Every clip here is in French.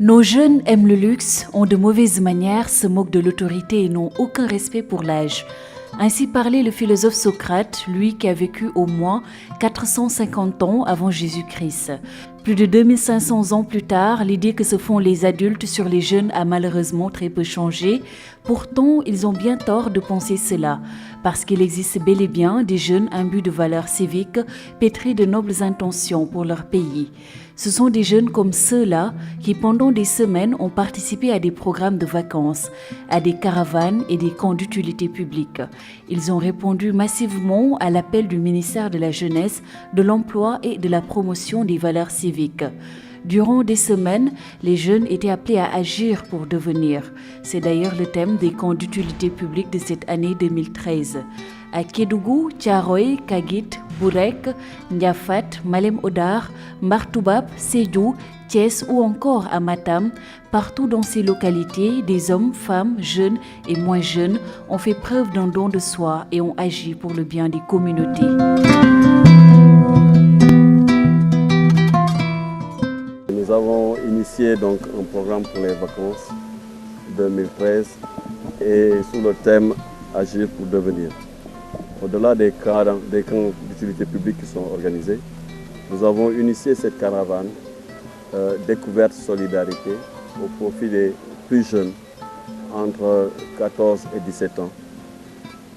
Nos jeunes aiment le luxe, ont de mauvaises manières, se moquent de l'autorité et n'ont aucun respect pour l'âge. Ainsi parlait le philosophe Socrate, lui qui a vécu au moins 450 ans avant Jésus-Christ. Plus de 2500 ans plus tard, l'idée que se font les adultes sur les jeunes a malheureusement très peu changé. Pourtant, ils ont bien tort de penser cela, parce qu'il existe bel et bien des jeunes imbus de valeurs civiques, pétris de nobles intentions pour leur pays. Ce sont des jeunes comme ceux-là qui, pendant des semaines, ont participé à des programmes de vacances, à des caravanes et des camps d'utilité publique. Ils ont répondu massivement à l'appel du ministère de la Jeunesse, de l'Emploi et de la Promotion des valeurs civiques. Durant des semaines, les jeunes étaient appelés à agir pour devenir. C'est d'ailleurs le thème des camps d'utilité publique de cette année 2013. À Kédougou, Thiaroye, Kagit, Bourek, Ndiafat, Malem Hodar, Martoubab, Sédhiou, Thiès ou encore à Matam, partout dans ces localités, des hommes, femmes, jeunes et moins jeunes ont fait preuve d'un don de soi et ont agi pour le bien des communautés. Nous avons initié donc un programme pour les vacances 2013 et sous le thème Agir pour devenir. Au-delà des camps d'utilité publique qui sont organisés, nous avons initié cette caravane découverte solidarité au profit des plus jeunes entre 14 et 17 ans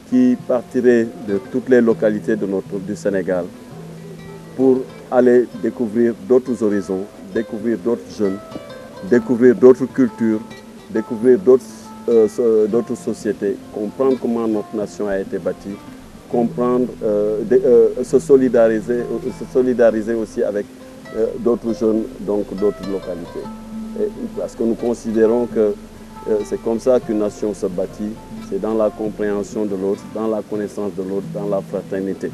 qui partiraient de toutes les localités du Sénégal pour aller découvrir d'autres horizons, découvrir d'autres jeunes, découvrir d'autres cultures, découvrir d'autres sociétés, comprendre comment notre nation a été bâtie, comprendre, se solidariser aussi avec d'autres jeunes, donc d'autres localités. Parce que nous considérons que c'est comme ça qu'une nation se bâtit, c'est dans la compréhension de l'autre, dans la connaissance de l'autre, dans la fraternité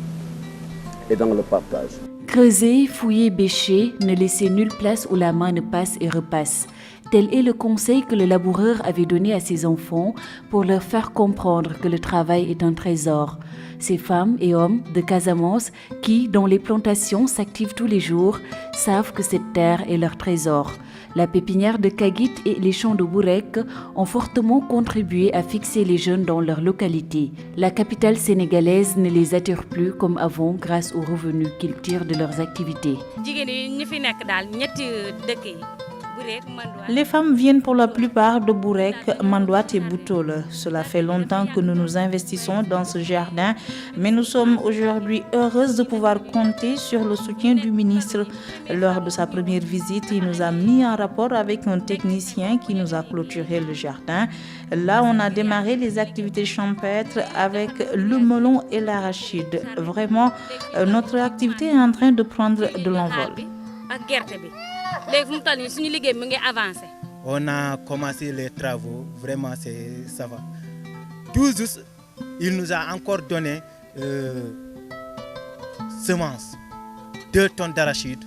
et dans le partage. Creuser, fouiller, bêcher, ne laisser nulle place où la main ne passe et repasse. Tel est le conseil que le laboureur avait donné à ses enfants pour leur faire comprendre que le travail est un trésor. Ces femmes et hommes de Casamance qui, dans les plantations, s'activent tous les jours, savent que cette terre est leur trésor. La pépinière de Kagit et les champs de Bourek ont fortement contribué à fixer les jeunes dans leur localité. La capitale sénégalaise ne les attire plus comme avant grâce aux revenus qu'ils tirent de leurs activités. Les femmes viennent pour la plupart de Bourek, Mandouat et Boutol. Cela fait longtemps que nous nous investissons dans ce jardin, mais nous sommes aujourd'hui heureuses de pouvoir compter sur le soutien du ministre. Lors de sa première visite, il nous a mis en rapport avec un technicien qui nous a clôturé le jardin. Là, on a démarré les activités champêtres avec le melon et l'arachide. Vraiment, notre activité est en train de prendre de l'envol. On a commencé les travaux, vraiment ça va. Tout juste, il nous a encore donné semences, 2 tonnes d'arachide.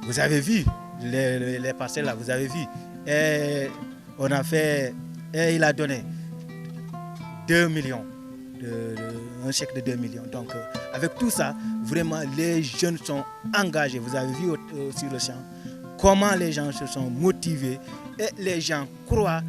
Vous avez vu les parcelles là, vous avez vu. Et on a fait, et il a donné 2 millions, un chèque de 2 millions. Donc avec tout ça, vraiment les jeunes sont engagés. Vous avez vu sur le champ comment les gens se sont motivés et les gens croient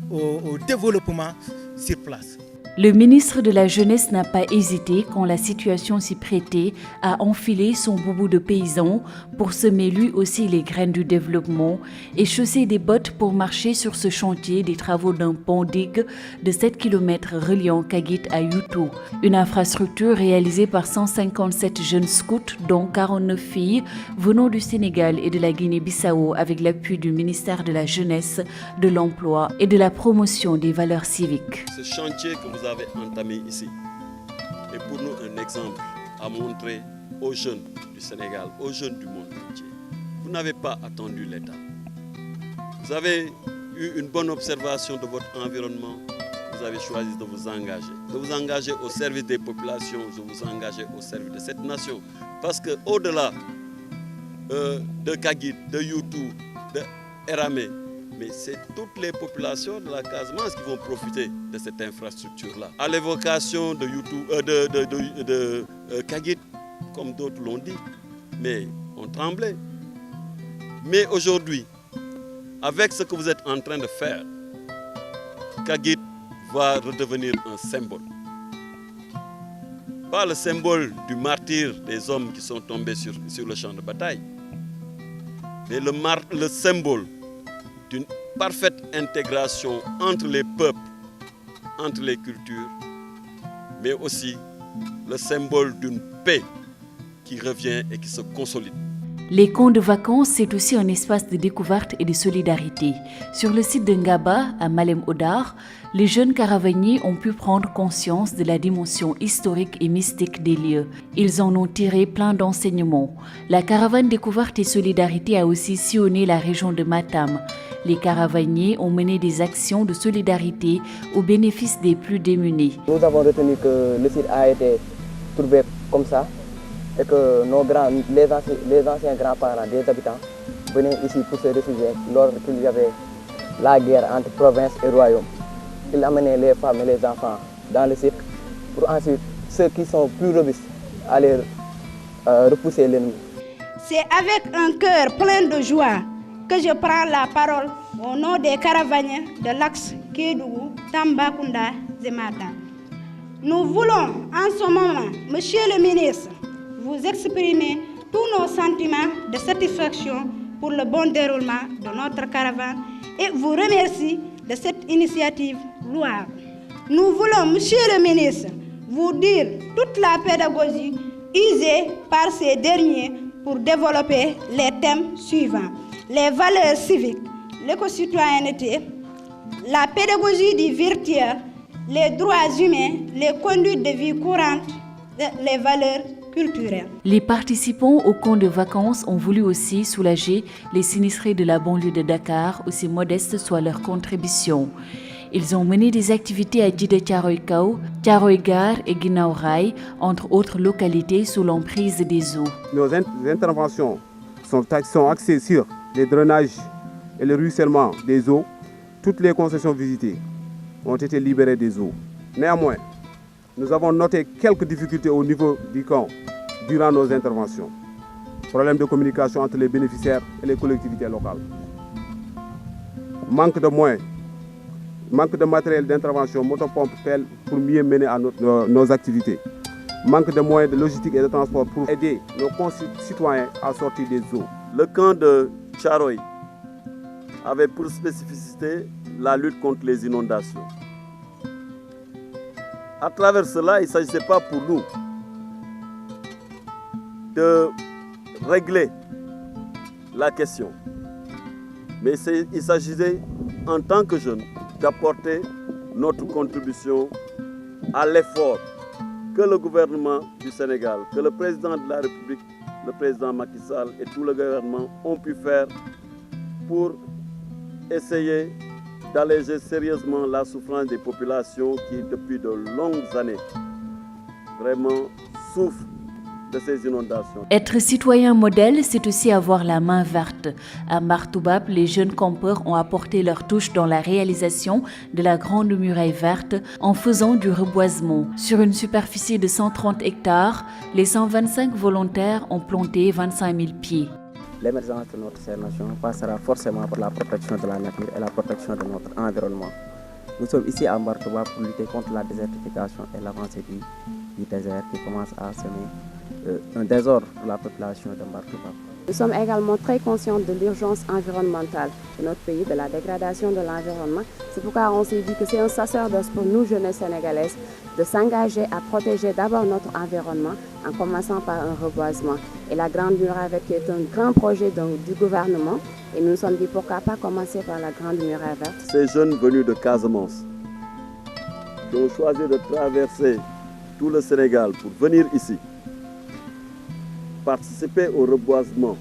au développement sur place. Le ministre de la Jeunesse n'a pas hésité, quand la situation s'y prêtait, à enfiler son boubou de paysan pour semer lui aussi les graines du développement et chausser des bottes pour marcher sur ce chantier des travaux d'un pont-digue de 7 km reliant Kagit à Youtou. Une infrastructure réalisée par 157 jeunes scouts, dont 49 filles venant du Sénégal et de la Guinée-Bissau avec l'appui du ministère de la Jeunesse, de l'Emploi et de la Promotion des valeurs civiques. Ce chantier que vous avez entamé ici est pour nous un exemple à montrer aux jeunes du Sénégal, aux jeunes du monde entier. Vous n'avez pas attendu l'État. Vous avez eu une bonne observation de votre environnement. Vous avez choisi de vous engager au service des populations, de vous engager au service de cette nation. Parce qu'au-delà de Kagit, de Youtou, de Eramé, mais c'est toutes les populations de la Casamance qui vont profiter de cette infrastructure-là. À l'évocation de Kagit, comme d'autres l'ont dit, mais on tremblait. Mais aujourd'hui, avec ce que vous êtes en train de faire, Kagit va redevenir un symbole. Pas le symbole du martyr des hommes qui sont tombés sur le champ de bataille, mais le symbole d'une parfaite intégration entre les peuples, entre les cultures, mais aussi le symbole d'une paix qui revient et qui se consolide. Les camps de vacances, c'est aussi un espace de découverte et de solidarité. Sur le site de Ngaba, à Malem Hodar, les jeunes caravaniers ont pu prendre conscience de la dimension historique et mystique des lieux. Ils en ont tiré plein d'enseignements. La caravane découverte et solidarité a aussi sillonné la région de Matam. Les caravaniers ont mené des actions de solidarité au bénéfice des plus démunis. Nous avons retenu que le site a été trouvé comme ça et que les anciens grands-parents des habitants venaient ici pour se réfugier lorsqu'il y avait la guerre entre province et royaume. Ils amenaient les femmes et les enfants dans le site pour ensuite, ceux qui sont plus robustes, aller repousser l'ennemi. C'est avec un cœur plein de joie que je prends la parole au nom des caravaniers de l'axe Kédougou, Tambacounda, Zemata. Nous voulons en ce moment, Monsieur le ministre, vous exprimer tous nos sentiments de satisfaction pour le bon déroulement de notre caravane et vous remercie de cette initiative louable. Nous voulons, Monsieur le ministre, vous dire toute la pédagogie usée par ces derniers pour développer les thèmes suivants: les valeurs civiques, l'éco-citoyenneté, la pédagogie du virtuel, les droits humains, les conduites de vie courante, les valeurs culturelles. Les participants au camp de vacances ont voulu aussi soulager les sinistrés de la banlieue de Dakar, aussi modeste soit leur contribution. Ils ont mené des activités à Djidé Thiaroye-Kao, Thiaroye-Gare et Guinaw Rail, entre autres localités sous l'emprise des eaux. Nos interventions sont axées sur les drainages et le ruissellement des eaux. Toutes les concessions visitées ont été libérées des eaux. Néanmoins, nous avons noté quelques difficultés au niveau du camp durant nos interventions. Problème de communication entre les bénéficiaires et les collectivités locales. Manque de moyens, manque de matériel d'intervention, motopompe, pelle pour mieux mener à nos activités. Manque de moyens de logistique et de transport pour aider nos concitoyens à sortir des eaux. Le camp de Thiaroye avait pour spécificité la lutte contre les inondations. À travers cela, il ne s'agissait pas pour nous de régler la question, mais il s'agissait en tant que jeunes d'apporter notre contribution à l'effort que le gouvernement du Sénégal, que le président de la République, le président Macky Sall et tout le gouvernement ont pu faire pour essayer d'alléger sérieusement la souffrance des populations qui, depuis de longues années, vraiment souffrent de ces inondations. Être citoyen modèle, c'est aussi avoir la main verte. À Martoubab, les jeunes campeurs ont apporté leur touche dans la réalisation de la Grande Muraille Verte en faisant du reboisement. Sur une superficie de 130 hectares, les 125 volontaires ont planté 25 000 pieds. L'émergence de notre nation passera forcément par la protection de la nature et la protection de notre environnement. Nous sommes ici à Martoubab pour lutter contre la désertification et l'avancée du désert qui commence à semer un désordre pour la population de Martoubab. Nous sommes également très conscients de l'urgence environnementale de notre pays, de la dégradation de l'environnement. C'est pourquoi on s'est dit que c'est un sacerdoce pour nous, jeunes sénégalaises, de s'engager à protéger d'abord notre environnement en commençant par un reboisement. Et la Grande Muraille Verte est un grand projet du gouvernement et nous nous sommes dit pourquoi pas commencer par la Grande Muraille Verte. Ces jeunes venus de Casamance qui ont choisi de traverser tout le Sénégal pour venir ici, participer au reboisement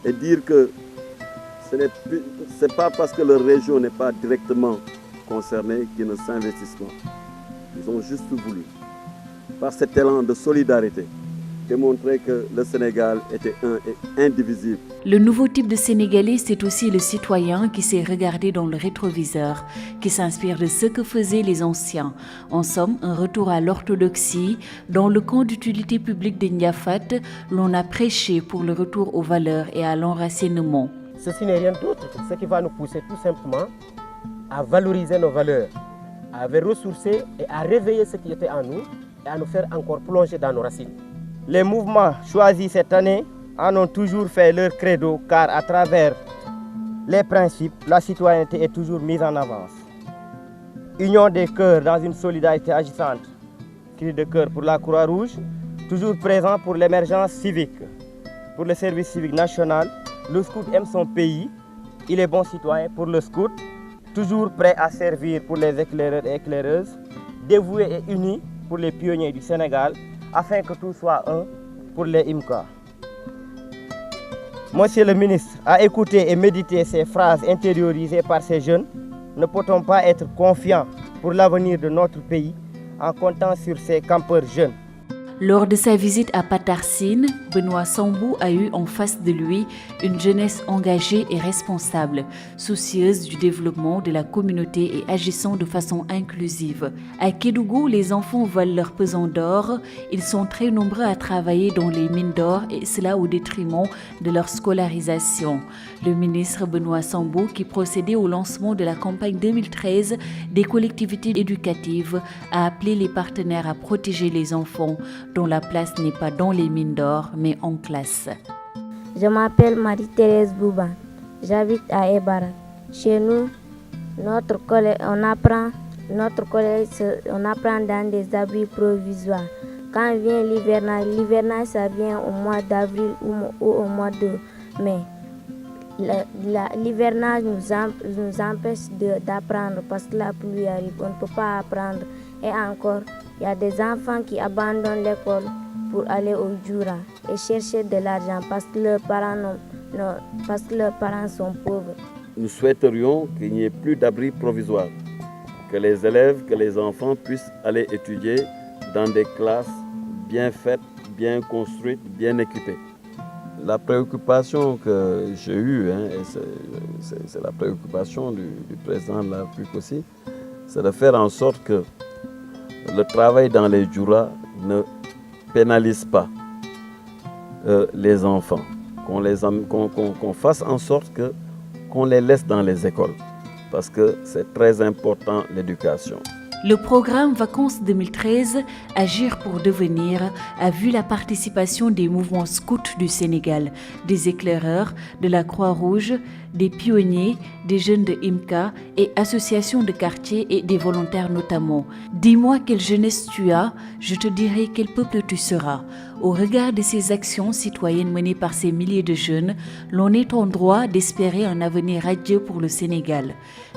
et dire que ce n'est pas parce que leur région n'est pas directement concernée qu'ils ne s'investissent pas. Ils ont juste voulu, par cet élan de solidarité, démontrer que le Sénégal était un et indivisible. Le nouveau type de Sénégalais, c'est aussi le citoyen qui s'est regardé dans le rétroviseur, qui s'inspire de ce que faisaient les anciens. En somme, un retour à l'orthodoxie. Dans le camp d'utilité publique de Ndiafat, l'on a prêché pour le retour aux valeurs et à l'enracinement. ceci n'est rien d'autre que ce qui va nous pousser tout simplement à valoriser nos valeurs, à ressourcer et à réveiller ce qui était en nous et à nous faire encore plonger dans nos racines. Les mouvements choisis cette année en ont toujours fait leur credo, car à travers les principes, la citoyenneté est toujours mise en avance. Union des cœurs dans une solidarité agissante. Cri de cœur pour la Croix-Rouge, toujours présent pour l'émergence civique. Pour le service civique national, le scout aime son pays, il est bon citoyen pour le scout, toujours prêt à servir pour les éclaireurs et éclaireuses, dévoué et uni pour les pionniers du Sénégal, afin que tout soit un pour les IMCA. Monsieur le ministre, à écouter et méditer ces phrases intériorisées par ces jeunes, ne peut-on pas être confiant pour l'avenir de notre pays en comptant sur ces campeurs jeunes? Lors de sa visite à Patarsine, Benoît Sambou a eu en face de lui une jeunesse engagée et responsable, soucieuse du développement de la communauté et agissant de façon inclusive. À Kédougou, les enfants volent leur pesant d'or. Ils sont très nombreux à travailler dans les mines d'or et cela au détriment de leur scolarisation. Le ministre Benoît Sambou, qui procédait au lancement de la campagne 2013 des collectivités éducatives, a appelé les partenaires à protéger les enfants dont la place n'est pas dans les mines d'or, mais en classe. Je m'appelle Marie-Thérèse Bouba. J'habite à Ebara. Chez nous, notre collège, on apprend dans des abris provisoires. Quand vient l'hivernage, ça vient au mois d'avril ou au mois de mai. L'hivernage nous empêche d'apprendre parce que la pluie arrive. On ne peut pas apprendre. Et encore, il y a des enfants qui abandonnent l'école pour aller au Djoura et chercher de l'argent parce que leurs parents sont pauvres. Nous souhaiterions qu'il n'y ait plus d'abris provisoires, que les élèves, que les enfants puissent aller étudier dans des classes bien faites, bien construites, bien équipées. La préoccupation que j'ai eue, et c'est la préoccupation du président de la République aussi, c'est de faire en sorte que le travail dans les djouras ne pénalise pas les enfants, qu'on fasse en sorte qu'on les laisse dans les écoles, parce que c'est très important l'éducation. Le programme Vacances 2013, Agir pour devenir, a vu la participation des mouvements scouts du Sénégal, des éclaireurs, de la Croix-Rouge, des pionniers, des jeunes de IMCA et associations de quartier et des volontaires notamment. Dis-moi quelle jeunesse tu as, je te dirai quel peuple tu seras. Au regard de ces actions citoyennes menées par ces milliers de jeunes, l'on est en droit d'espérer un avenir radieux pour le Sénégal.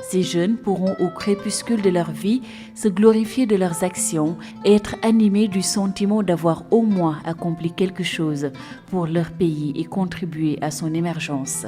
Ces jeunes pourront au crépuscule de leur vie se glorifier de leurs actions et être animés du sentiment d'avoir au moins accompli quelque chose pour leur pays et contribuer à son émergence.